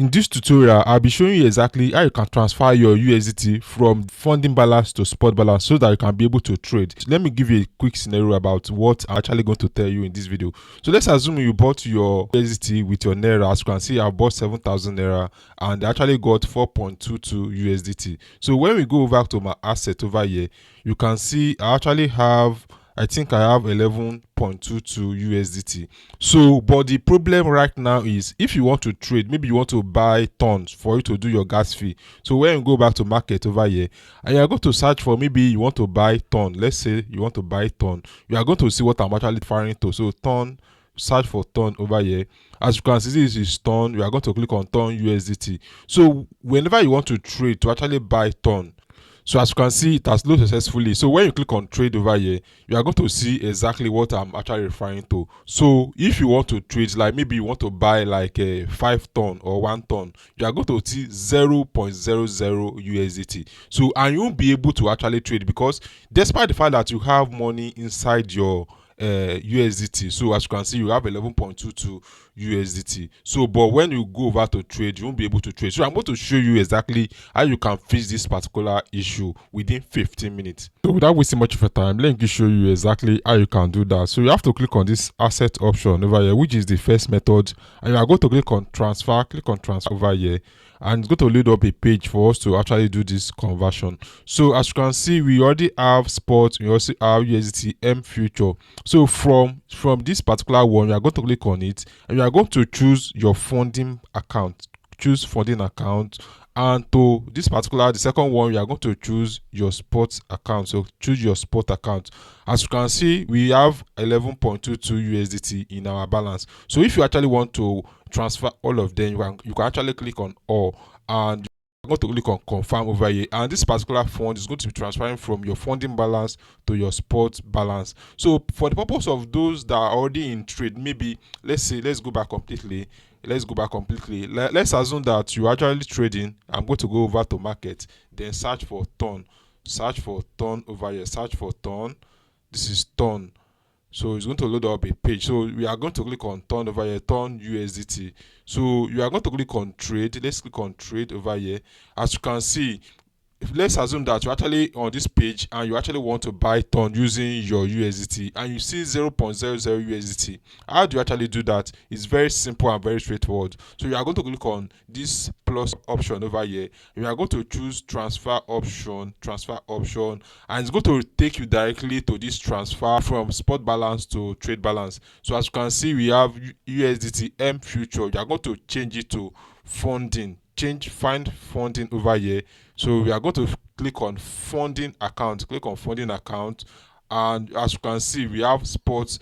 In this tutorial, I'll be showing you exactly how you can transfer your USDT from funding balance to spot balance so that you can be able to trade. Let me give you a quick scenario about what I'm actually going to tell you in this video. So let's assume you bought your USDT with your Naira. As you can see, I bought 7,000 Naira and I actually got 4.22 USDT. So when we go over to my asset over here, you can see I actually have, I think I have 11.22 USDT. So, but the problem right now is if you want to trade, maybe you want to buy tons for you to do your gas fee. So when you go back to market over here and you are going to search for, maybe you want to buy ton. Let's say you want to buy ton. You are going to see what I'm actually referring to. So ton, search for ton over here. As you can see, this is ton. You are going to click on ton USDT. So whenever you want to trade to actually buy ton, so as you can see, it has loaded successfully. So when you click on trade over here, you are going to see exactly what I'm actually referring to. So if you want to trade, like maybe you want to buy like a 5 ton or 1 ton, you are going to see 0.00 USDT. So and you won't be able to actually trade because despite the fact that you have money inside your USDT, so as you can see, you have 11.22 USDT. So but when you go over to trade, you won't be able to trade. So I'm going to show you exactly how you can fix this particular issue within 15 minutes. So without wasting much of your time, let me show you exactly how you can do that. So you have to click on this asset option over here, which is the first method, and you are going to click on transfer. Click on transfer over here, and it's going to load up a page for us to actually do this conversion. So as you can see, we already have spot, we also have USDT M future. So from this particular one, you are going to click on it and you are going to choose your funding account. Choose funding account, and to this particular, the second one, you are going to choose your spot account. So choose your spot account. As you can see, we have 11.22 USDT in our balance. So if you actually want to transfer all of them, you can actually click on all, and you're going to click on confirm over here, and this particular fund is going to be transferring from your funding balance to your spot balance. So for the purpose of those that are already in trade, maybe let's go back completely. Let's assume that you're actually trading. I'm going to go over to market, then search for ton over here. Search for ton. This is ton. So it's going to load up a page. So we are going to click on ton over here, ton USDT. So you are going to click on trade. Let's click on trade over here. As you can see, let's assume that you're actually on this page and you actually want to buy ton using your USDT and you see 0.00 USDT. How do you actually do that? It's very simple and very straightforward. So you are going to click on this plus option over here. You are going to choose transfer option, and it's going to take you directly to this transfer from spot balance to trade balance. So as you can see, we have USDT M future. You are going to change it to funding. Find funding over here. So we are going to click on funding account. Click on funding account, and as you can see, we have spot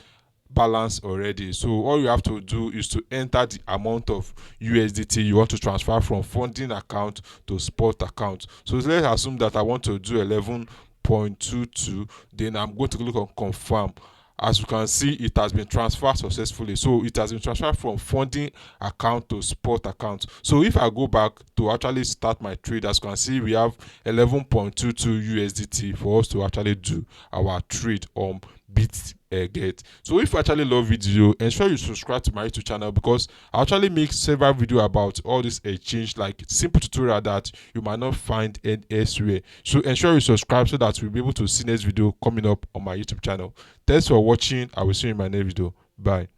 balance already. So all you have to do is to enter the amount of USDT you want to transfer from funding account to spot account. So let's assume that I want to do 11.22. Then I'm going to click on confirm. As you can see, it has been transferred successfully. So it has been transferred from funding account to spot account. So if I go back to actually start my trade, as you can see, we have 11.22 USDT for us to actually do our trade on Bitget. So if you actually love video, ensure you subscribe to my YouTube channel because I actually make several videos about all this exchange, like simple tutorial that you might not find elsewhere. So ensure you subscribe so that we'll be able to see next video coming up on my YouTube channel. Thanks for watching. I will see you in my next video. Bye.